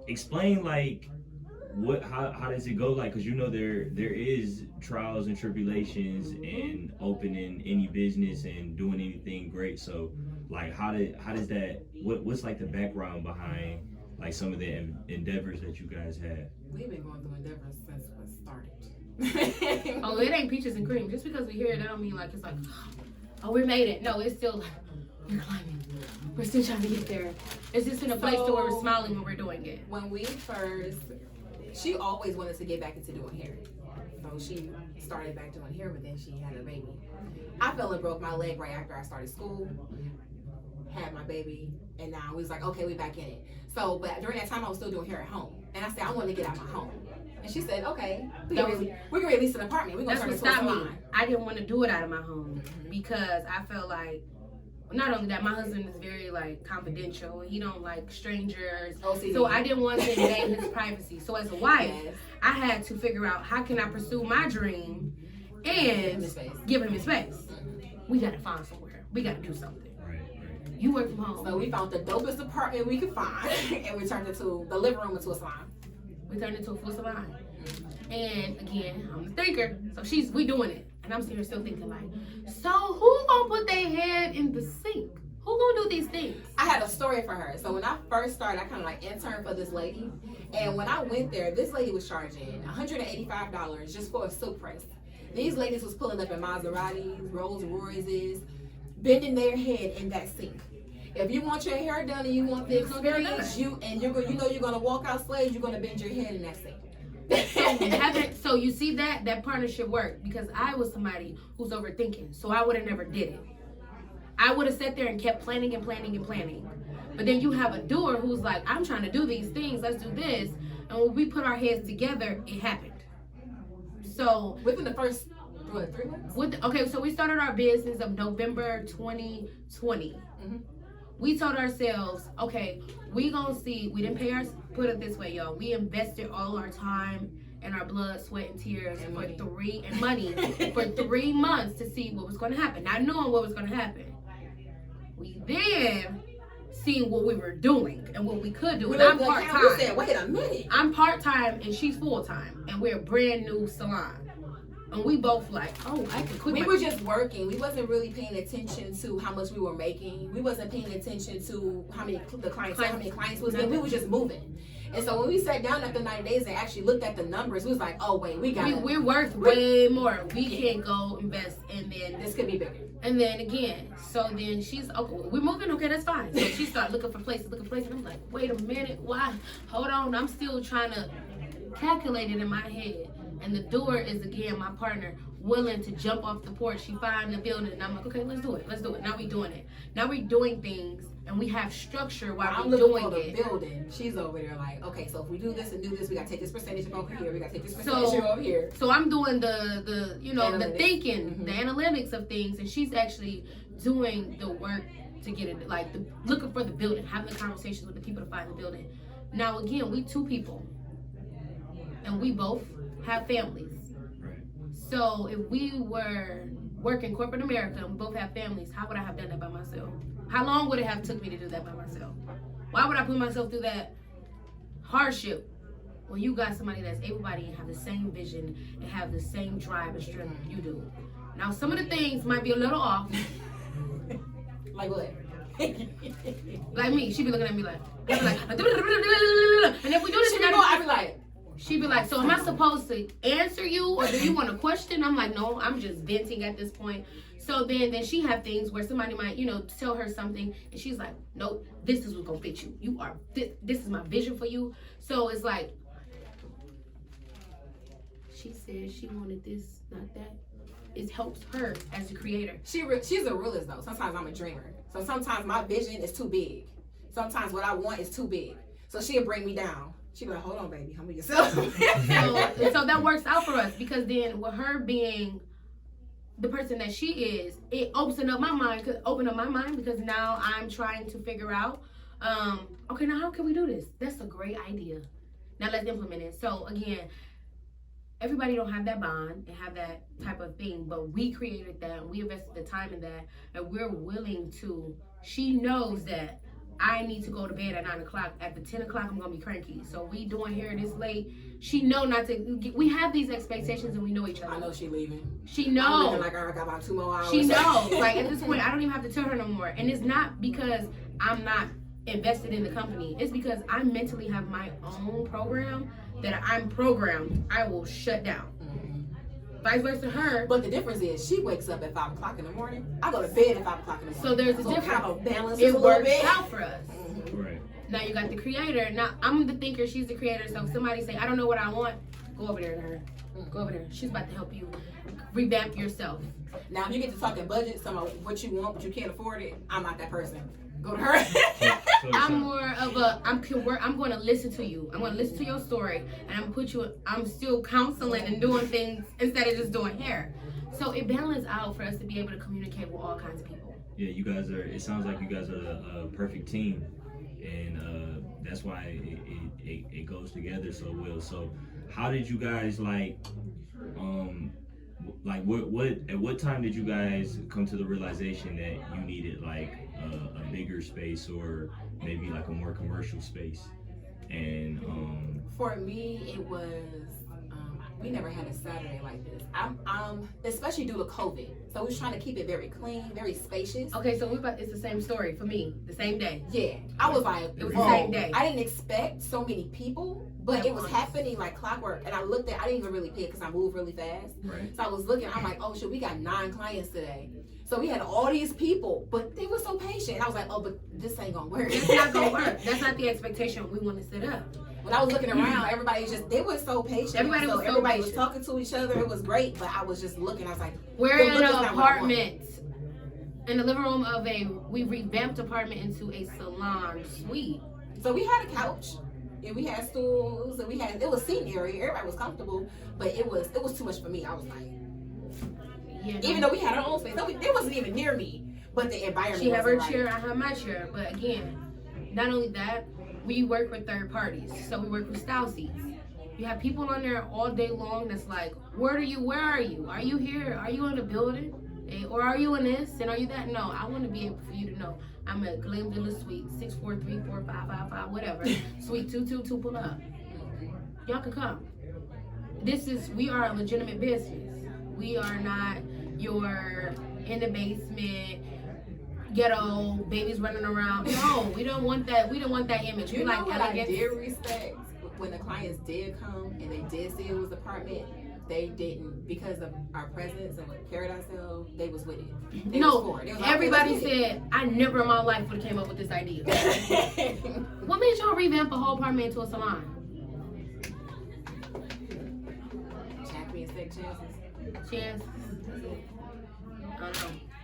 Explain like how does it go, like, because there is trials and tribulations in opening any business and doing anything great. So like how does that, what's like the background behind like some of the endeavors that you guys had? We've been going through endeavors since it started. Oh, it ain't peaches and cream. Just because we hear it, that don't mean like it's like, oh, we made it. No, it's still like, we're climbing. We're still trying to get there. It's just in a place to where we're smiling when we're doing it. When we first, she always wanted to get back into doing hair. So she started back doing hair, but then she had a baby. I fell and broke my leg right after I started school, had my baby, and now we was like, okay, we back in it. So, but during that time, I was still doing hair at home. And I said, I want to get out of my home. And she said, okay, we can release an apartment. We're going to turn this into a salon. I didn't want to do it out of my home because I felt like, not only that, my husband is very like confidential. He don't like strangers. OCD. So I didn't want to invade his privacy. So as a wife, I had to figure out how can I pursue my dream and give him his space. We got to find somewhere. We got to do something. You work from home. So we found the dopest apartment we could find, and we turned the living room into a salon. We turned it into a full salon. And again, I'm the thinker, so we doing it. And I'm sitting here still thinking like, so who gonna put their head in the sink? Who gonna do these things? I had a story for her. So when I first started, I kind of like interned for this lady. And when I went there, this lady was charging $185 just for a silk press. These ladies was pulling up in Maseratis, Rolls Royces, bending their head in that sink. If you want your hair done and you want the experience, you're gonna walk out slaves, you're gonna bend your head in that sink. So you see that partnership worked because I was somebody who's overthinking, so I would have never did it. I would have sat there and kept planning and planning and planning. But then you have a doer who's like, I'm trying to do these things, let's do this. And when we put our heads together, it happened. So within the first 3 months? So we started our business of November 2020. We told ourselves, okay, we gonna see, we didn't put it this way, y'all. We invested all our time and our blood, sweat, and tears and money for 3 months to see what was gonna happen. Not knowing what was gonna happen. We then seen what we were doing and what we could do. And I'm part-time. We said, wait a minute. I'm part-time and she's full-time. And we're a brand new salon. And we both like, oh, I can quit. We were just working. We wasn't really paying attention to how much we were making. We wasn't paying attention to how many clients was getting. We were just moving. And so when we sat down after 90 days and actually looked at the numbers, we was like, oh wait, we're worth way more. We can go invest, and then this could be bigger. And then again, so then she's okay. We're moving. Okay, that's fine. So she started looking for places. And I'm like, wait a minute, why? Hold on, I'm still trying to calculate it in my head. And the door is, again, my partner, willing to jump off the porch. She find the building, and I'm like, okay, let's do it. Now we doing it. Now we doing things, and we have structure while we're doing it. Building. She's over there like, okay, so if we do this and do this, we got to take this percentage over here. We got to take this percentage over here. So I'm doing the the thinking, the analytics of things, and she's actually doing the work to get it, like looking for the building, having the conversations with the people to find the building. Now, again, we 2 people, and we both have families. So if we were working corporate America and we both have families, how would I have done that by myself? How long would it have took me to do that by myself? Why would I put myself through that hardship when you got somebody that's able-bodied and have the same vision and have the same drive and strength you do? Now, some of the things might be a little off. Like what? Like me, she be looking at me like, and if we do this, I'd be like, she'd be like, so am I supposed to answer you, or do you want a question? I'm like, no, I'm just venting at this point. So then she have things where somebody might, tell her something, and she's like, nope, this is what's gonna fit you. You are, this is my vision for you. So it's like, she said she wanted this, not that. It helps her as a creator. She's a realist though. Sometimes I'm a dreamer. So sometimes my vision is too big. Sometimes what I want is too big. So she'll bring me down. She'd be like, hold on, baby, humble yourself. so that works out for us, because then with her being the person that she is, it opened up my mind, because now I'm trying to figure out, okay, now how can we do this? That's a great idea. Now let's implement it. So again, everybody don't have that bond and have that type of thing, but we created that, and we invested the time in that, and we're willing to, she knows that I need to go to bed at 9 o'clock. At the 10 o'clock, I'm gonna be cranky. So we doing hair this late. She know not to. We have these expectations and we know each other. I know she leaving. She I'm know. looking like I got about 2 more hours. She knows. Like at this point, I don't even have to tell her no more. And it's not because I'm not invested in the company. It's because I mentally have my own program that I'm programmed. I will shut down. Vice versa, her. But the difference is she wakes up at 5 o'clock in the morning. I go to bed at 5 o'clock in the morning. So there's a difference. Kind of balance It a little works bit. out for us. Right. Now you got the creator. Now I'm the thinker. She's the creator. So if somebody say, I don't know what I want, go over there to her. Go over there. She's about to help you revamp yourself. Now if you get to talking budget, some of what you want, but you can't afford it, I'm not that person. Go to her. I'm more of a, I'm going to listen to you. I'm going to listen to your story, and I'm still counseling and doing things instead of just doing hair. So it balances out for us to be able to communicate with all kinds of people. Yeah, you guys are. It sounds like you guys are a perfect team, and that's why it goes together so well. So, how did you guys like what time did you guys come to the realization that you needed like a bigger space or maybe like a more commercial space? And for me, it was we never had a Saturday like this. I'm especially due to COVID, so we was trying to keep it very clean, very spacious. Okay, so it's the same story for me. The same day. Yeah, I was like, it was the same day. I didn't expect so many people, but it was happening like clockwork. And I looked at, I didn't even really pay it because I moved really fast. Right. So I was looking, I'm like, oh shit, we got 9 clients today. So we had all these people, but they were so patient. I was like, oh, but this ain't gonna work. It's not gonna work. That's not the expectation we want to set up. When I was looking around, everybody they were so patient. Everybody was talking to each other. It was great, but I was just looking. I was like, we're in an apartment, in the living room of we revamped apartment into a salon suite. So we had a couch, and we had stools, and it was seating area. Everybody was comfortable, but it was too much for me. I was like, yeah, even though we had our own space, it wasn't even near me, but the environment. She had her right. chair, I had my chair, but again, not only that. We work with third parties, so we work with style seats. You have people on there all day long that's like, where are you? Are you here? Are you in the building? Or are you in this? And are you that? No, I want to be able for you to know I'm at Glam Villa Suite, 643-4555, whatever. Suite 222, pull up. Y'all can come. We are a legitimate business. We are not your in the basement, ghetto babies running around. No, we don't want that. We don't want that image. You we know like what elegance. I did respect when the clients did come and they did see it was apartment. They didn't, because of our presence and what carried ourselves. They was with it. Everybody said I never in my life would have came up with this idea. What made y'all revamp a whole apartment into a salon? Champion second chances. Chance. I don't know.